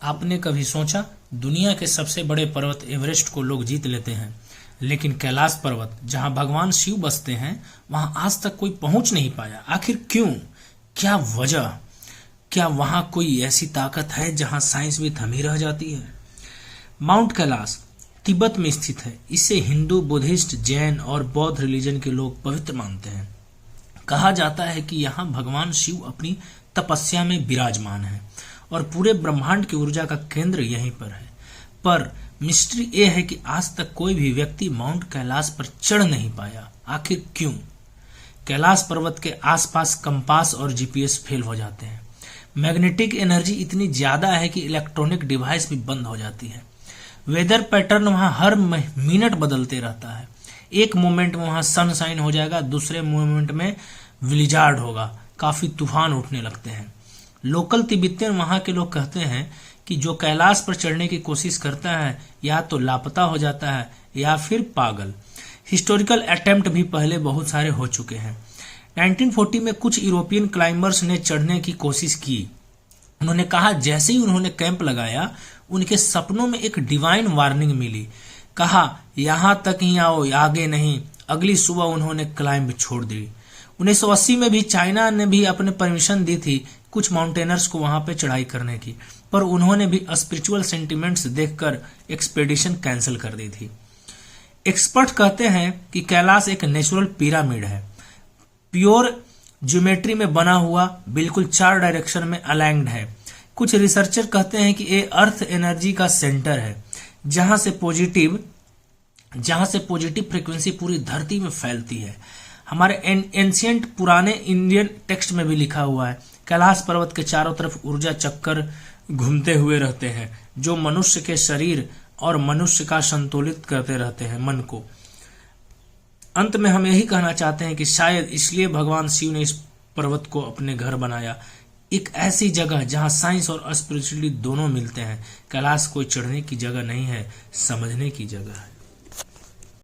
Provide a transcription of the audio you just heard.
आपने कभी सोचा, दुनिया के सबसे बड़े पर्वत एवरेस्ट को लोग जीत लेते हैं, लेकिन कैलाश पर्वत जहां भगवान शिव बसते हैं वहां आज तक कोई पहुंच नहीं पाया। आखिर क्यों? क्या वजह? क्या वहां कोई ऐसी ताकत है जहां साइंस भी थमी रह जाती है? माउंट कैलाश तिब्बत में स्थित है। इसे हिंदू, बुद्धिस्ट, जैन और बौद्ध रिलीजन के लोग पवित्र मानते हैं। कहा जाता है कि यहाँ भगवान शिव अपनी तपस्या में विराजमान है और पूरे ब्रह्मांड की ऊर्जा का केंद्र यहीं पर है। पर मिस्ट्री ये है कि आज तक कोई भी व्यक्ति माउंट कैलाश पर चढ़ नहीं पाया। आखिर क्यों? कैलाश पर्वत के आसपास कंपास और जीपीएस फेल हो जाते हैं। मैग्नेटिक एनर्जी इतनी ज्यादा है कि इलेक्ट्रॉनिक डिवाइस भी बंद हो जाती है। वेदर पैटर्न वहां हर मिनट बदलते रहता है। एक मोमेंट में वहां सनशाइन हो जाएगा, दूसरे मोमेंट में विलिजार्ड होगा, काफी तूफान उठने लगते हैं। लोकल तिब्बतियन वहां के लोग कहते हैं कि जो कैलाश पर चढ़ने की कोशिश करता है या तो लापता हो जाता है या फिर पागल। हिस्टोरिकल अटेम्प्ट भी पहले बहुत सारे हो चुके हैं। 1940 में कुछ यूरोपियन क्लाइंबर्स ने चढ़ने की कोशिश की। उन्होंने कहा जैसे ही उन्होंने कैंप लगाया उनके सपनों में एक डिवाइन वार्निंग मिली। कहा यहां तक ही आओ, आगे नहीं। अगली सुबह उन्होंने क्लाइंब छोड़ दी। 1980 में भी चाइना ने भी अपने परमिशन दी थी कुछ माउंटेनर्स को वहां पे चढ़ाई करने की, पर उन्होंने भी स्पिरिचुअल सेंटिमेंट्स देखकर एक्सपेडिशन कैंसिल कर दी थी। एक्सपर्ट कहते हैं कि कैलाश एक नेचुरल पिरामिड है, प्योर ज्योमेट्री में बना हुआ, बिल्कुल 4 डायरेक्शन में अलाइंड है। कुछ रिसर्चर कहते हैं कि ये अर्थ एनर्जी का सेंटर है, जहां से पॉजिटिव फ्रीक्वेंसी पूरी धरती में फैलती है। हमारे एंशिएंट पुराने इंडियन टेक्स्ट में भी लिखा हुआ है, कैलाश पर्वत के चारों तरफ ऊर्जा चक्कर घूमते हुए रहते हैं, जो मनुष्य के शरीर और मनुष्य का संतुलित करते रहते हैं मन को। अंत में हम यही कहना चाहते हैं कि शायद इसलिए भगवान शिव ने इस पर्वत को अपने घर बनाया, एक ऐसी जगह जहां साइंस और स्पिरिचुअलिटी दोनों मिलते हैं। कैलाश कोई चढ़ने की जगह नहीं है, समझने की जगह है।